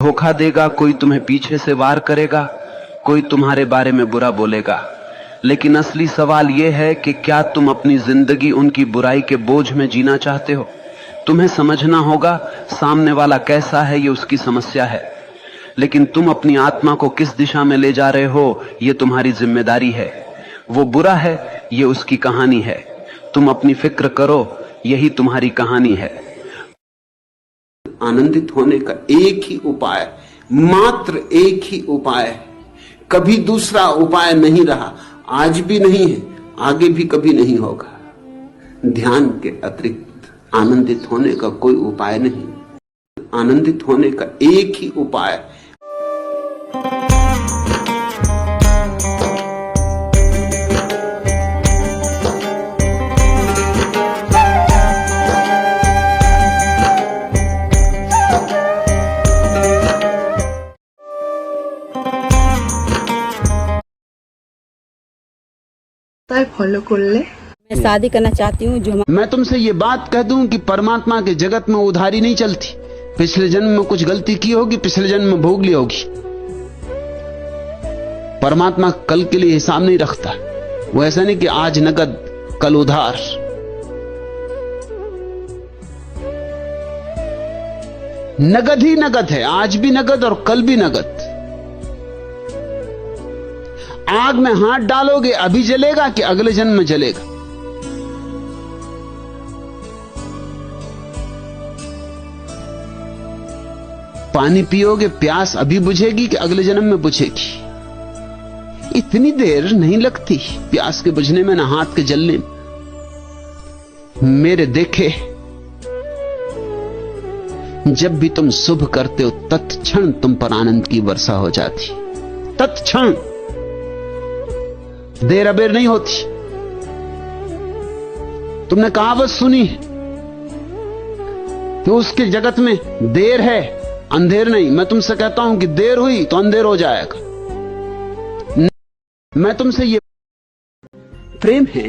धोखा देगा, कोई तुम्हें पीछे से वार करेगा, कोई तुम्हारे बारे में बुरा बोलेगा। लेकिन असली सवाल यह है कि क्या तुम अपनी जिंदगी उनकी बुराई के बोझ में जीना चाहते हो? तुम्हें समझना होगा सामने वाला कैसा है, ये उसकी समस्या है, लेकिन तुम अपनी आत्मा को किस दिशा में ले जा रहे हो, ये तुम्हारी जिम्मेदारी है। वो बुरा है, ये उसकी कहानी है। तुम अपनी फिक्र करो, यही तुम्हारी कहानी है। आनंदित होने का एक ही उपाय, मात्र एक ही उपाय है। कभी दूसरा उपाय नहीं रहा, आज भी नहीं है, आगे भी कभी नहीं होगा। ध्यान के अतिरिक्त आनंदित होने का कोई उपाय नहीं। आनंदित होने का एक ही उपाय। फॉलो कर ले। मैं शादी करना चाहती हूँ। जो मैं तुमसे ये बात कह दूं कि परमात्मा के जगत में उधारी नहीं चलती। पिछले जन्म में कुछ गलती की होगी, पिछले जन्म में भोग ली होगी। परमात्मा कल के लिए हिसाब नहीं रखता। वो ऐसा नहीं कि आज नगद कल उधार। नगद ही नगद है, आज भी नगद और कल भी नगद। आग में हाथ डालोगे अभी जलेगा कि अगले जन्म में जलेगा? पानी पियोगे, प्यास अभी बुझेगी कि अगले जन्म में बुझेगी? इतनी देर नहीं लगती प्यास के बुझने में, ना हाथ के जलने में। मेरे देखे, जब भी तुम शुभ करते हो तत्क्षण तुम पर आनंद की वर्षा हो जाती। तत्क्षण, देर अबेर नहीं होती। तुमने कहावत सुनी कि उसके जगत में देर है, अंधेर नहीं। मैं तुमसे कहता हूं कि देर हुई तो अंधेर हो जाएगा। मैं तुमसे ये, प्रेम है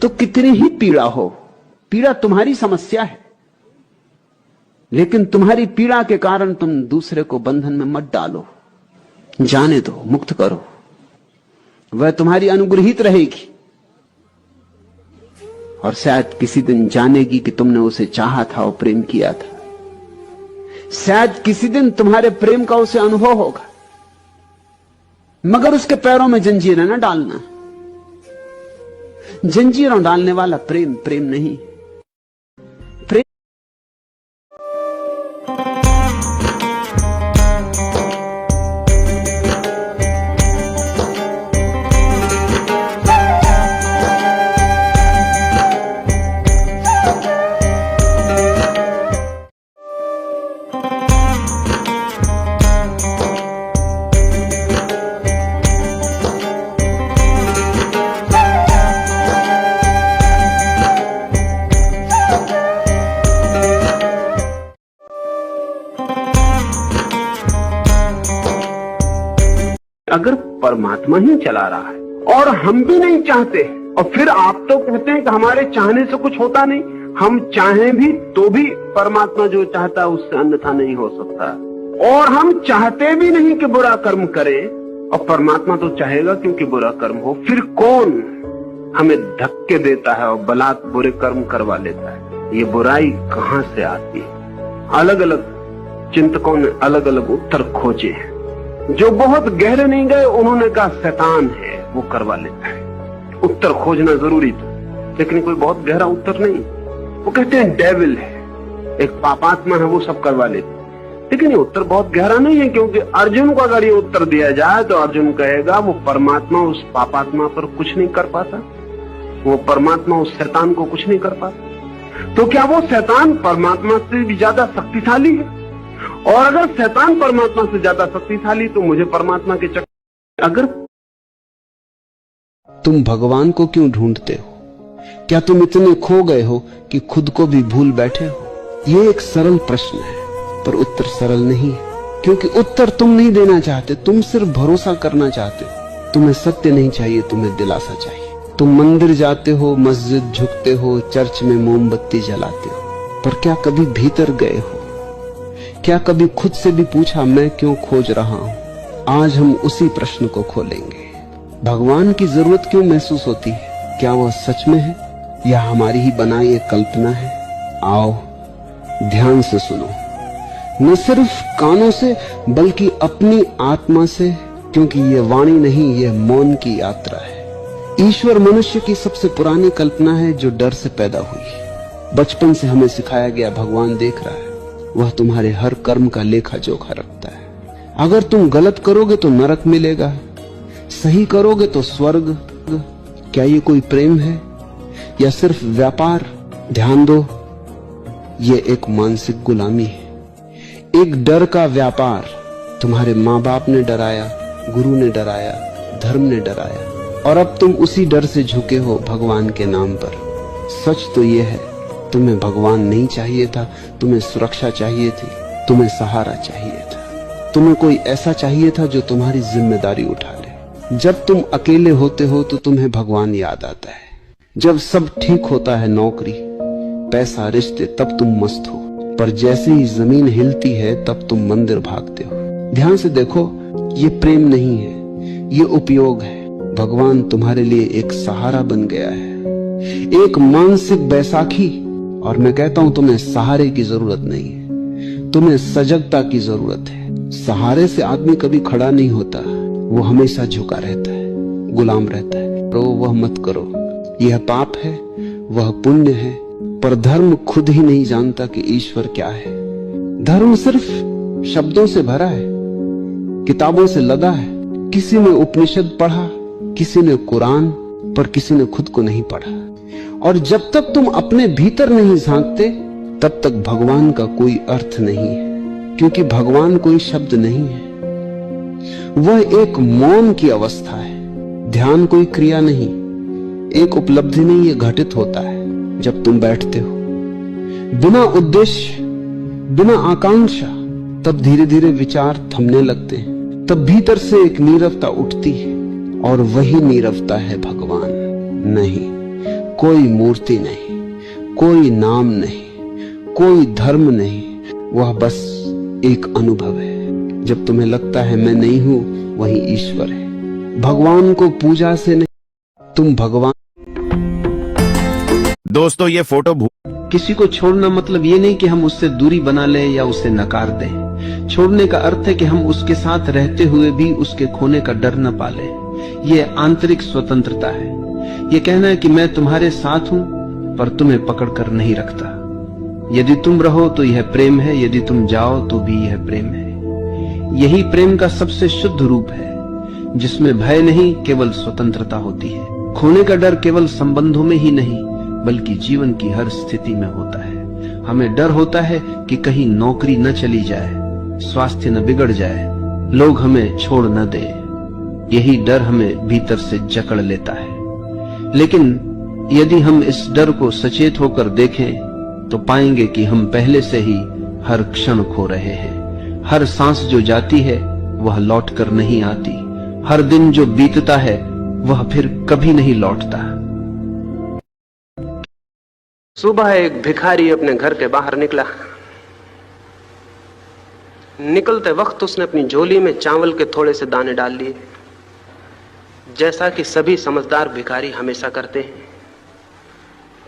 तो कितनी ही पीड़ा हो, पीड़ा तुम्हारी समस्या है, लेकिन तुम्हारी पीड़ा के कारण तुम दूसरे को बंधन में मत डालो। जाने दो, मुक्त करो। वह तुम्हारी अनुग्रहित रहेगी और शायद किसी दिन जानेगी कि तुमने उसे चाहा था और प्रेम किया था। शायद किसी दिन तुम्हारे प्रेम का उसे अनुभव होगा, मगर उसके पैरों में जंजीरें न डालना। जंजीरों डालने वाला प्रेम प्रेम नहीं। अगर परमात्मा ही चला रहा है और हम भी नहीं चाहते, और फिर आप तो कहते हैं कि हमारे चाहने से कुछ होता नहीं, हम चाहें भी तो भी परमात्मा जो चाहता है उससे अन्यथा नहीं हो सकता। और हम चाहते भी नहीं कि बुरा कर्म करें, और परमात्मा तो चाहेगा क्योंकि बुरा कर्म हो। फिर कौन हमें धक्के देता है और बलात् बुरे कर्म करवा लेता है? ये बुराई कहां से आती है? अलग अलग चिंतकों ने अलग अलग उत्तर खोजे हैं। जो बहुत गहरे नहीं गए उन्होंने कहा शैतान है, वो करवा लेता है। उत्तर खोजना जरूरी था, लेकिन कोई बहुत गहरा उत्तर नहीं। वो कहते हैं डेविल है, एक पापात्मा है, वो सब करवा लेता है। लेकिन ये उत्तर बहुत गहरा नहीं है, क्योंकि अर्जुन को अगर ये उत्तर दिया जाए तो अर्जुन कहेगा वो परमात्मा उस पापात्मा पर कुछ नहीं कर पाता, वो परमात्मा उस शैतान को कुछ नहीं कर पाता। तो क्या वो शैतान परमात्मा से भी ज्यादा शक्तिशाली है? और अगर शैतान परमात्मा से ज्यादा शक्तिशाली तो मुझे परमात्मा के चक्कर। अगर तुम भगवान को क्यों ढूंढते हो? क्या तुम इतने खो गए हो कि खुद को भी भूल बैठे हो? यह एक सरल प्रश्न है, पर उत्तर सरल नहीं है, क्योंकि उत्तर तुम नहीं देना चाहते, तुम सिर्फ भरोसा करना चाहते हो। तुम्हें सत्य नहीं चाहिए, तुम्हें दिलासा चाहिए। तुम मंदिर जाते हो, मस्जिद झुकते हो, चर्च में मोमबत्ती जलाते हो, पर क्या कभी भीतर गए हो? क्या कभी खुद से भी पूछा मैं क्यों खोज रहा हूं? आज हम उसी प्रश्न को खोलेंगे। भगवान की जरूरत क्यों महसूस होती है? क्या वह सच में है या हमारी ही बनाई एक कल्पना है? आओ ध्यान से सुनो, न सिर्फ कानों से बल्कि अपनी आत्मा से, क्योंकि ये वाणी नहीं, ये मौन की यात्रा है। ईश्वर मनुष्य की सबसे पुरानी कल्पना है जो डर से पैदा हुई। बचपन से हमें सिखाया गया भगवान देख रहा है, वह तुम्हारे हर कर्म का लेखा जोखा रखता है। अगर तुम गलत करोगे तो नरक मिलेगा, सही करोगे तो स्वर्ग। क्या ये कोई प्रेम है या सिर्फ व्यापार? ध्यान दो, ये एक मानसिक गुलामी है, एक डर का व्यापार। तुम्हारे माँ बाप ने डराया, गुरु ने डराया, धर्म ने डराया, और अब तुम उसी डर से झुके हो भगवान के नाम पर। सच तो यह है, तुम्हें भगवान नहीं चाहिए था, तुम्हें सुरक्षा चाहिए थी, तुम्हें सहारा चाहिए था, तुम्हें कोई ऐसा चाहिए था जो तुम्हारी जिम्मेदारी उठा ले। जब तुम अकेले होते हो तो तुम्हें भगवान याद आता है। जब सब ठीक होता है, नौकरी, पैसा, रिश्ते, तब तुम मस्त हो, पर जैसे ही जमीन हिलती है तब तुम मंदिर भागते हो। ध्यान से देखो, ये प्रेम नहीं है, ये उपयोग है। भगवान तुम्हारे लिए एक सहारा बन गया है, एक मानसिक बैसाखी। और मैं कहता हूं तुम्हें सहारे की जरूरत नहीं है, तुम्हें सजगता की जरूरत है। सहारे से आदमी कभी खड़ा नहीं होता, वो हमेशा झुका रहता है, गुलाम रहता है। रो वह मत करो, यह पाप है, वह पुण्य है। पर धर्म खुद ही नहीं जानता कि ईश्वर क्या है। धर्म सिर्फ शब्दों से भरा है, किताबों से लदा है। किसी ने उपनिषद पढ़ा, किसी ने कुरान, पर किसी ने खुद को नहीं पढ़ा। और जब तक तुम अपने भीतर नहीं झांकते तब तक भगवान का कोई अर्थ नहीं है, क्योंकि भगवान कोई शब्द नहीं है, वह एक मौन की अवस्था है। ध्यान कोई क्रिया नहीं, एक उपलब्धि नहीं, ये घटित होता है जब तुम बैठते हो बिना उद्देश्य, बिना आकांक्षा। तब धीरे धीरे विचार थमने लगते हैं, तब भीतर से एक नीरवता उठती है, और वही नीरवता है भगवान। नहीं, कोई मूर्ति नहीं, कोई नाम नहीं, कोई धर्म नहीं, वह बस एक अनुभव है। जब तुम्हें लगता है मैं नहीं हूं, वही ईश्वर है। भगवान को पूजा से नहीं, तुम भगवान। दोस्तों ये फोटो किसी को छोड़ना मतलब ये नहीं कि हम उससे दूरी बना लें या उसे नकार दें। छोड़ने का अर्थ है कि हम उसके साथ रहते हुए भी उसके खोने का डर न पालें। ये आंतरिक स्वतंत्रता है। ये कहना है कि मैं तुम्हारे साथ हूं पर तुम्हें पकड़ कर नहीं रखता। यदि तुम रहो तो यह प्रेम है, यदि तुम जाओ तो भी यह प्रेम है। यही प्रेम का सबसे शुद्ध रूप है, जिसमें भय नहीं, केवल स्वतंत्रता होती है। खोने का डर केवल संबंधों में ही नहीं बल्कि जीवन की हर स्थिति में होता है। हमें डर होता है कि कहीं नौकरी न चली जाए, स्वास्थ्य न बिगड़ जाए, लोग हमें छोड़ न दे। यही डर हमें भीतर से जकड़ लेता है। लेकिन यदि हम इस डर को सचेत होकर देखें तो पाएंगे कि हम पहले से ही हर क्षण खो रहे हैं। हर सांस जो जाती है वह लौटकर नहीं आती। हर दिन जो बीतता है वह फिर कभी नहीं लौटता। सुबह एक भिखारी अपने घर के बाहर निकला। निकलते वक्त उसने अपनी झोली में चावल के थोड़े से दाने डाल लिए, जैसा कि सभी समझदार भिखारी हमेशा करते हैं।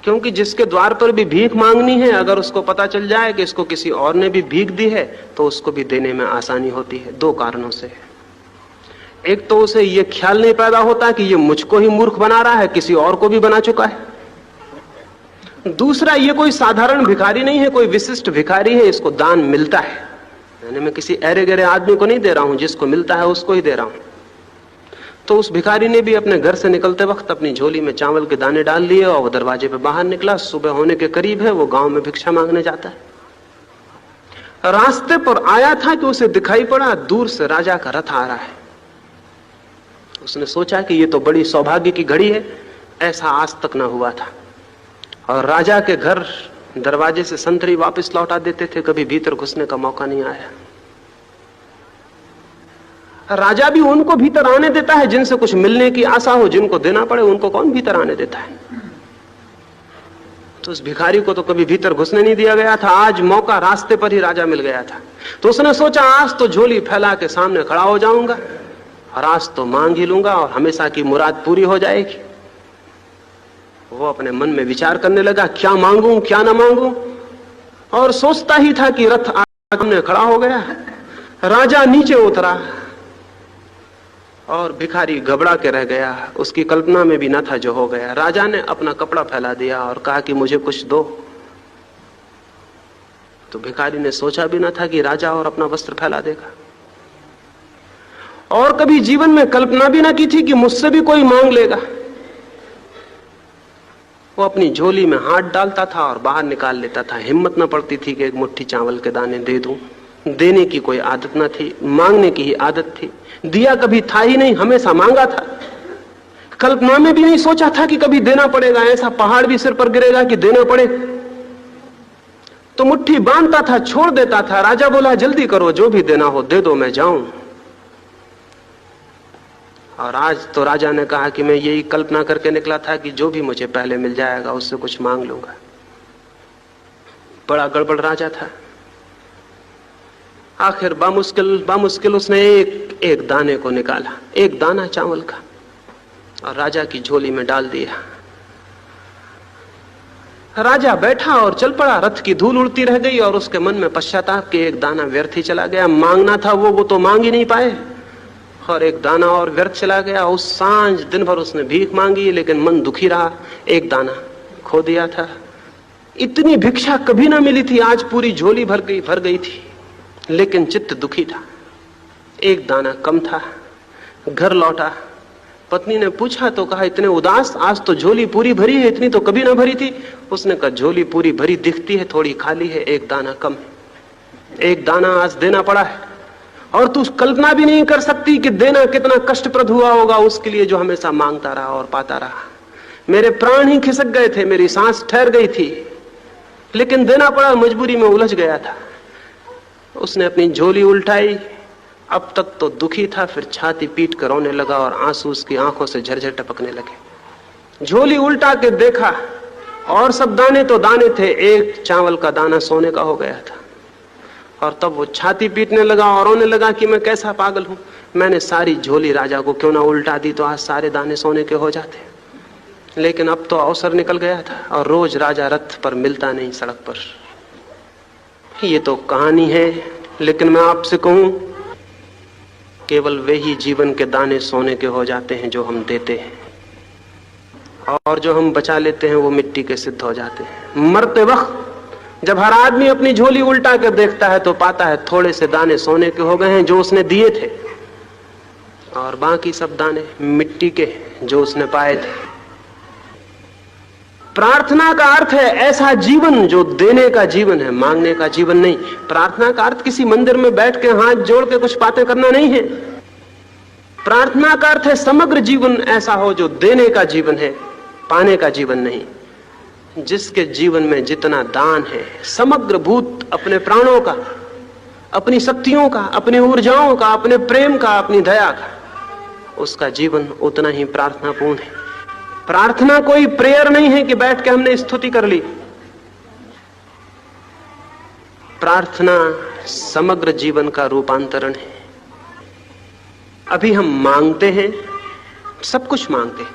क्योंकि जिसके द्वार पर भी भीख मांगनी है, अगर उसको पता चल जाए कि इसको किसी और ने भी भीख दी है तो उसको भी देने में आसानी होती है। दो कारणों से। एक तो उसे यह ख्याल नहीं पैदा होता कि ये मुझको ही मूर्ख बना रहा है, किसी और को भी बना चुका है। दूसरा, ये कोई साधारण भिखारी नहीं है, कोई विशिष्ट भिखारी है, इसको दान मिलता है। यानी मैं किसी अरे गरे आदमी को नहीं दे रहा हूं, जिसको मिलता है उसको ही दे रहा हूं। तो उस भिखारी ने भी अपने घर से निकलते वक्त अपनी झोली में चावल के दाने डाल लिए और वो दरवाजे पे बाहर निकला। सुबह होने के करीब है, वो गांव में भिक्षा मांगने जाता है। रास्ते पर आया था कि उसे दिखाई पड़ा दूर से राजा का रथ आ रहा है। उसने सोचा कि ये तो बड़ी सौभाग्य की घड़ी है, ऐसा आज तक ना हुआ था। और राजा के घर दरवाजे से संतरी वापस लौटा देते थे, कभी भीतर घुसने का मौका नहीं आया। राजा भी उनको भीतर आने देता है जिनसे कुछ मिलने की आशा हो, जिनको देना पड़े उनको कौन भीतर आने देता है। उस भिखारी को तो कभी भीतर घुसने नहीं दिया गया था, आज मौका रास्ते पर ही राजा मिल गया था। तो उसने सोचा आज तो झोली फैला के सामने खड़ा हो जाऊंगा और आज तो मांग ही लूंगा और हमेशा की मुराद पूरी हो जाएगी। वो अपने मन में विचार करने लगा, क्या मांगूं क्या ना मांगूं, और सोचता ही था कि रथ सामने खड़ा हो गया। राजा नीचे उतरा और भिखारी घबरा के रह गया, उसकी कल्पना में भी न था जो हो गया। राजा ने अपना कपड़ा फैला दिया और कहा कि मुझे कुछ दो। तो भिखारी ने सोचा भी न था कि राजा और अपना वस्त्र फैला देगा, और कभी जीवन में कल्पना भी ना की थी कि मुझसे भी कोई मांग लेगा। वो अपनी झोली में हाथ डालता था और बाहर निकाल लेता था। हिम्मत न पड़ती थी कि एक मुट्ठी चावल के दाने दे दूं। देने की कोई आदत न थी, मांगने की ही आदत थी। दिया कभी था ही नहीं, हमेशा मांगा था। कल्पना में भी नहीं सोचा था कि कभी देना पड़ेगा, ऐसा पहाड़ भी सिर पर गिरेगा कि देना पड़े। तो मुट्ठी बांधता था, छोड़ देता था। राजा बोला जल्दी करो, जो भी देना हो दे दो, मैं जाऊं। और आज तो राजा ने कहा कि मैं यही कल्पना करके निकला था कि जो भी मुझे पहले मिल जाएगा उससे कुछ मांग लूंगा। बड़ा गड़बड़ राजा था। आखिर बामुश्किल उसने एक दाने को निकाला, एक दाना चावल का, और राजा की झोली में डाल दिया। राजा बैठा और चल पड़ा। रथ की धूल उड़ती रह गई और उसके मन में पश्चाताप कि एक दाना व्यर्थ ही चला गया। मांगना था वो तो मांग ही नहीं पाए, और एक दाना और व्यर्थ चला गया। उस सांझ दिन भर उसने भीख मांगी, लेकिन मन दुखी रहा। एक दाना खो दिया था। इतनी भिक्षा कभी ना मिली थी, आज पूरी झोली भर गई थी, लेकिन चित्त दुखी था। एक दाना कम था। घर लौटा, पत्नी ने पूछा तो कहा इतने उदास, आज तो झोली पूरी भरी है, इतनी तो कभी ना भरी थी। उसने कहा झोली पूरी भरी दिखती है, थोड़ी खाली है, एक दाना कम है। एक दाना आज देना पड़ा है, और तू कल्पना भी नहीं कर सकती कि देना कितना कष्टप्रद हुआ होगा उसके लिए जो हमेशा मांगता रहा और पाता रहा। मेरे प्राण ही खिसक गए थे, मेरी सांस ठहर गई थी, लेकिन देना पड़ा, मजबूरी में उलझ गया था। उसने अपनी झोली उल्टाई। अब तक तो दुखी था, फिर छाती पीट कर रोने लगा और आंसू उसकी आंखों से झरझर टपकने लगे। झोली उल्टा के देखा और सब दाने तो दाने थे, एक चावल का दाना सोने का हो गया था। और तब वो छाती पीटने लगा और रोने लगा कि मैं कैसा पागल हूं, मैंने सारी झोली राजा को क्यों ना उल्टा दी, तो आज सारे दाने सोने के हो जाते। लेकिन अब तो अवसर निकल गया था, और रोज राजा रथ पर मिलता नहीं, सड़क पर। ये तो कहानी है, लेकिन मैं आपसे कहूं, केवल वे ही जीवन के दाने सोने के हो जाते हैं जो हम देते हैं, और जो हम बचा लेते हैं वो मिट्टी के सिद्ध हो जाते हैं। मरते वक्त जब हर आदमी अपनी झोली उल्टा कर देखता है तो पाता है थोड़े से दाने सोने के हो गए हैं जो उसने दिए थे, और बाकी सब दाने मिट्टी के जो उसने पाए थे। प्रार्थना का अर्थ है ऐसा जीवन जो देने का जीवन है, मांगने का जीवन नहीं। प्रार्थना का अर्थ किसी मंदिर में बैठ के हाथ जोड़ के कुछ बातें करना नहीं है। प्रार्थना का अर्थ है समग्र जीवन ऐसा हो जो देने का जीवन है, पाने का जीवन नहीं। जिसके जीवन में जितना दान है, समग्र भूत अपने प्राणों का, अपनी शक्तियों का, अपनी ऊर्जाओं का, अपने प्रेम का, अपनी दया का, उसका जीवन उतना ही प्रार्थनापूर्ण है। प्रार्थना कोई प्रेयर नहीं है कि बैठ के हमने स्तुति कर ली। प्रार्थना समग्र जीवन का रूपांतरण है। अभी हम मांगते हैं, सब कुछ मांगते हैं,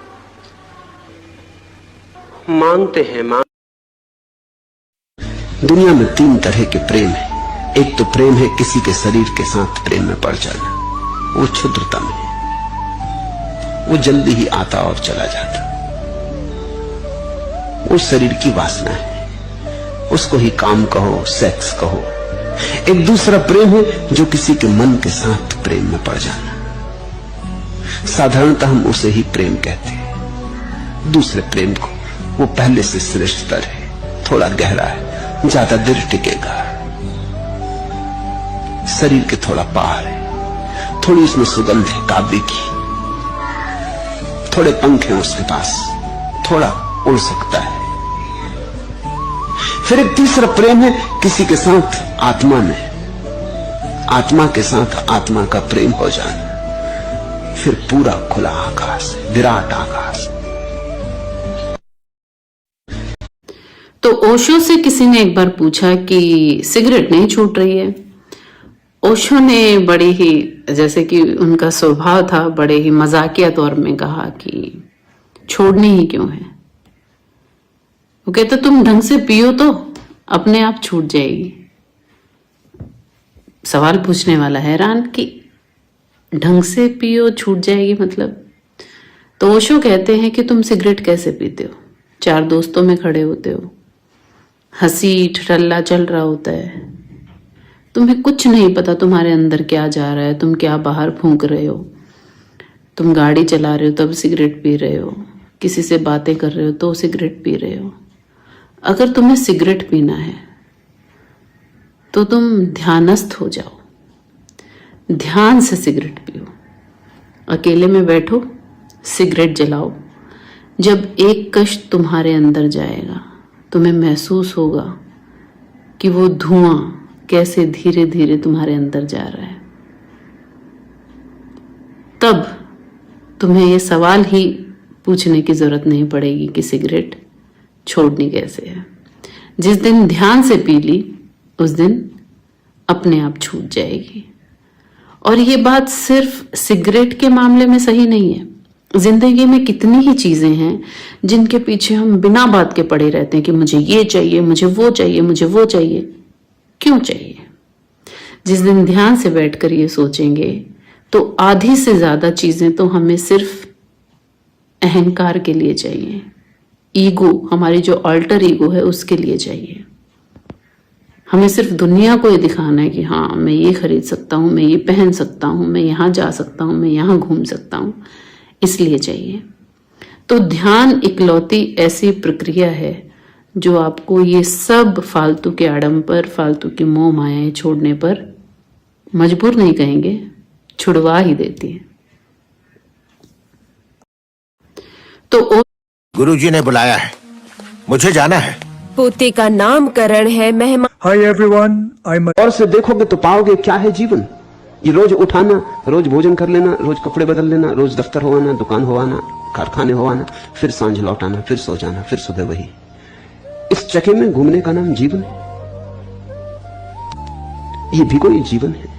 दुनिया में 3 तरह के प्रेम है। एक तो प्रेम है किसी के शरीर के साथ प्रेम में पड़ जाना, वो क्षुद्रतम है, वो जल्दी ही आता और चला जाता, वो शरीर की वासना है, उसको ही काम कहो, सेक्स कहो। एक दूसरा प्रेम है जो किसी के मन के साथ प्रेम में पड़ जाना, साधारणतः हम उसे ही प्रेम कहते हैं। दूसरे प्रेम को, वो पहले से श्रेष्ठतर है, थोड़ा गहरा है, ज्यादा देर टिकेगा, शरीर के थोड़ा पार है, थोड़ी उसमें सुगंध है काव्य की, थोड़े पंख हैं उसके पास, थोड़ा उड़ सकता है। फिर एक तीसरा प्रेम है किसी के साथ आत्मा में, आत्मा के साथ आत्मा का प्रेम हो जाना, फिर पूरा खुला आकाश, विराट आकाश। तो ओशो से किसी ने एक बार पूछा कि सिगरेट नहीं छूट रही है। ओशो ने बड़े ही, जैसे कि उनका स्वभाव था, बड़े ही मजाकिया तौर में कहा कि छोड़नी ही क्यों है। वो कहते तुम ढंग से पियो तो अपने आप छूट जाएगी। सवाल पूछने वाला हैरान कि ढंग से पियो छूट जाएगी मतलब। तो ओशो कहते हैं कि तुम सिगरेट कैसे पीते हो, 4 दोस्तों में खड़े होते हो, हंसी ठट्टा चल रहा होता है, तुम्हें कुछ नहीं पता तुम्हारे अंदर क्या जा रहा है, तुम क्या बाहर फूंक रहे हो, तुम गाड़ी चला रहे हो तब सिगरेट पी रहे हो, किसी से बातें कर रहे हो तो सिगरेट पी रहे हो। अगर तुम्हें सिगरेट पीना है तो तुम ध्यानस्थ हो जाओ, ध्यान से सिगरेट पियो, अकेले में बैठो, सिगरेट जलाओ। जब एक कष्ट तुम्हारे अंदर जाएगा तुम्हें महसूस होगा कि वो धुआं कैसे धीरे धीरे तुम्हारे अंदर जा रहा है। तब तुम्हें ये सवाल ही पूछने की जरूरत नहीं पड़ेगी कि सिगरेट छोड़नी कैसे है। जिस दिन ध्यान से पी ली उस दिन अपने आप छूट जाएगी। और ये बात सिर्फ सिगरेट के मामले में सही नहीं है। जिंदगी में कितनी ही चीजें हैं जिनके पीछे हम बिना बात के पड़े रहते हैं कि मुझे ये चाहिए, मुझे वो चाहिए, मुझे वो चाहिए। क्यों चाहिए? जिस दिन ध्यान से बैठकर ये सोचेंगे तो आधी से ज्यादा चीजें तो हमें सिर्फ अहंकार के लिए चाहिए, ईगो, हमारी जो अल्टर ईगो है उसके लिए चाहिए। हमें सिर्फ दुनिया को ये दिखाना है कि हाँ मैं ये खरीद सकता हूं, मैं ये पहन सकता हूं, मैं यहां जा सकता हूं, मैं यहां घूम सकता हूं, इसलिए चाहिए। तो ध्यान इकलौती ऐसी प्रक्रिया है जो आपको ये सब फालतू के आडंबर, फालतू की मोह मायाएं छोड़ने पर मजबूर नहीं कहेंगे, छुड़वा ही देती है। तो गुरुजी ने बुलाया है, मुझे जाना है। पोते का नामकरण है, मेहमान। Hi everyone, I'm और से देखोगे तो पाओगे क्या है जीवन। ये रोज उठाना, रोज भोजन कर लेना, रोज कपड़े बदल लेना, रोज दफ्तर हो आना, दुकान हो आना, कारखाने हो आना, फिर सांझ लौट आना, फिर सो जाना, फिर सुबह वही। इस चक्के में घूमने का नाम जीवन है। ये भी कोई जीवन है?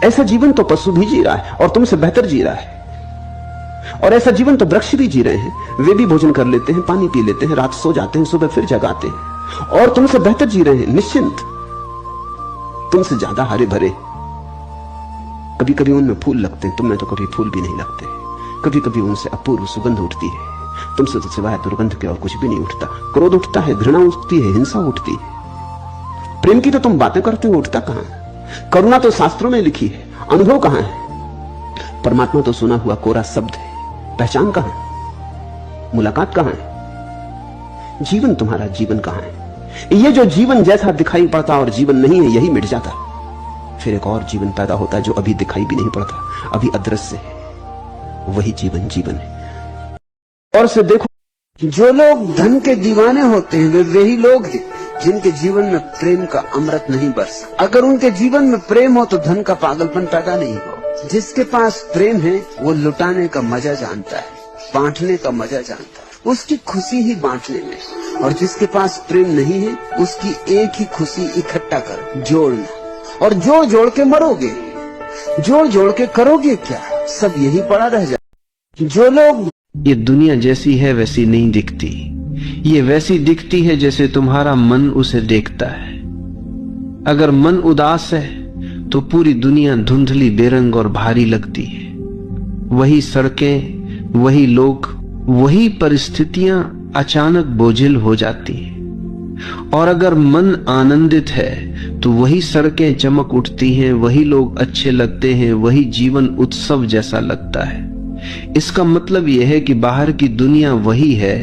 ऐसा जीवन तो पशु भी जी रहा है और तुमसे बेहतर जी रहा है। और ऐसा जीवन तो वृक्ष भी जी रहे हैं, वे भी भोजन कर लेते हैं, पानी पी लेते हैं, रात सो जाते हैं, सुबह फिर जगाते हैं और तुमसे बेहतर जी रहे हैं, निश्चिंत, तुमसे ज्यादा हरे भरे। कभी कभी उनमें फूल लगते हैं, तुम में तो कभी फूल भी नहीं लगते। कभी कभी उनसे अपूर्व सुगंध उठती है, तुमसे तो सिवाय दुर्गंध के और कुछ भी नहीं उठता। क्रोध उठता है, घृणा उठती है, हिंसा उठती है। प्रेम की तो तुम बातें करते हो, उठता कहां? करुणा तो शास्त्रों में लिखी है, अनुभव कहां है? परमात्मा तो सुना हुआ कोरा शब्द है, पहचान कहां है? मुलाकात कहां है? जीवन, तुम्हारा जीवन कहां है? ये जो जीवन जैसा दिखाई पड़ता और जीवन नहीं है, यही मिट जाता, फिर एक और जीवन पैदा होता है जो अभी दिखाई भी नहीं पड़ता, अभी अदृश्य है। वही जीवन जीवन है। और से देखो, जो लोग धन के दीवाने होते हैं वे वही लोग हैं जिनके जीवन में प्रेम का अमृत नहीं बरसा। अगर उनके जीवन में प्रेम हो तो धन का पागलपन पैदा नहीं हो। जिसके पास प्रेम है वो लुटाने का मजा जानता है, बांटने का मजा जानता है, उसकी खुशी ही बांटने में। और जिसके पास प्रेम नहीं है उसकी एक ही खुशी इकट्ठा कर, जोड़ना। और जोड़ जोड़ के मरोगे, जोड़ जोड़ के करोगे क्या? सब यही पड़ा रह जाए। जो लोग ये दुनिया जैसी है वैसी नहीं दिखती, ये वैसी दिखती है जैसे तुम्हारा मन उसे देखता है। अगर मन उदास है तो पूरी दुनिया धुंधली, बेरंग और भारी लगती है। वही सड़कें, वही लोग, वही परिस्थितियां अचानक बोझिल हो जाती हैं। और अगर मन आनंदित है तो वही सड़कें चमक उठती हैं, वही लोग अच्छे लगते हैं, वही जीवन उत्सव जैसा लगता है। इसका मतलब यह है कि बाहर की दुनिया वही है,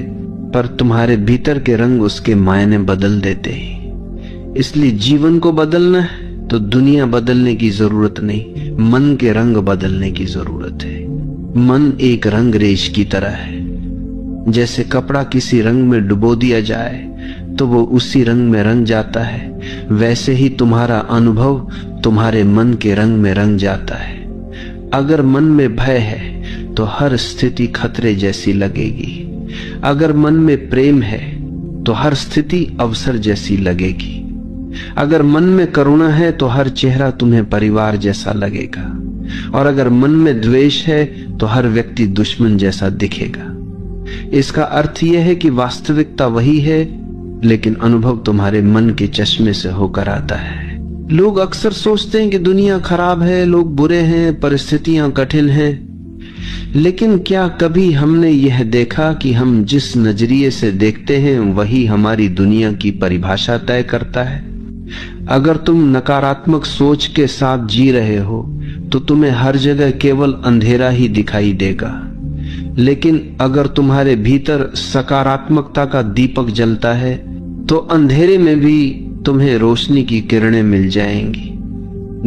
पर तुम्हारे भीतर के रंग उसके मायने बदल देते हैं। इसलिए जीवन को बदलना है तो दुनिया बदलने की जरूरत नहीं, मन के रंग बदलने की जरूरत है। मन एक रंग रेश की तरह है। जैसे कपड़ा किसी रंग में डुबो दिया जाए तो वो उसी रंग में रंग जाता है, वैसे ही तुम्हारा अनुभव तुम्हारे मन के रंग में रंग जाता है। अगर मन में भय है तो हर स्थिति खतरे जैसी लगेगी। अगर मन में प्रेम है तो हर स्थिति अवसर जैसी लगेगी। अगर मन में करुणा है तो हर चेहरा तुम्हें परिवार जैसा लगेगा, और अगर मन में द्वेष है तो हर व्यक्ति दुश्मन जैसा दिखेगा। इसका अर्थ यह है कि वास्तविकता वही है, लेकिन अनुभव तुम्हारे मन के चश्मे से होकर आता है। लोग अक्सर सोचते हैं कि दुनिया खराब है, लोग बुरे हैं, परिस्थितियां कठिन हैं, लेकिन क्या कभी हमने यह देखा कि हम जिस नजरिए से देखते हैं वही हमारी दुनिया की परिभाषा तय करता है? अगर तुम नकारात्मक सोच के साथ जी रहे हो तो तुम्हें हर जगह केवल अंधेरा ही दिखाई देगा, लेकिन अगर तुम्हारे भीतर सकारात्मकता का दीपक जलता है तो अंधेरे में भी तुम्हें रोशनी की किरणें मिल जाएंगी।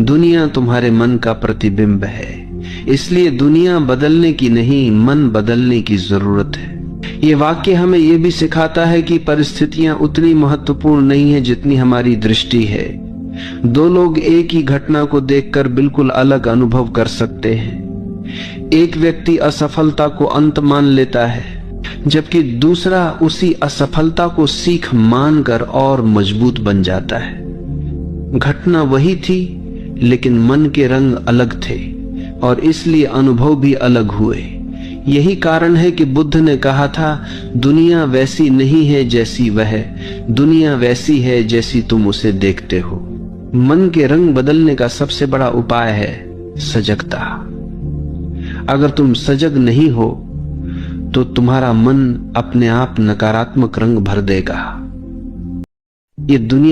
दुनिया तुम्हारे मन का प्रतिबिंब है, इसलिए दुनिया बदलने की नहीं, मन बदलने की जरूरत है। ये वाक्य हमें यह भी सिखाता है कि परिस्थितियां उतनी महत्वपूर्ण नहीं है जितनी हमारी दृष्टि है। दो लोग एक ही घटना को देखकर बिल्कुल अलग अनुभव कर सकते हैं। एक व्यक्ति असफलता को अंत मान लेता है, जबकि दूसरा उसी असफलता को सीख मानकर और मजबूत बन जाता है। घटना वही थी, लेकिन मन के रंग अलग थे और इसलिए अनुभव भी अलग हुए। यही कारण है कि बुद्ध ने कहा था, दुनिया वैसी नहीं है जैसी वह है, दुनिया वैसी है जैसी तुम उसे देखते हो। मन के रंग बदलने का सबसे बड़ा उपाय है सजगता। अगर तुम सजग नहीं हो तो तुम्हारा मन अपने आप नकारात्मक रंग भर देगा। ये दुनिया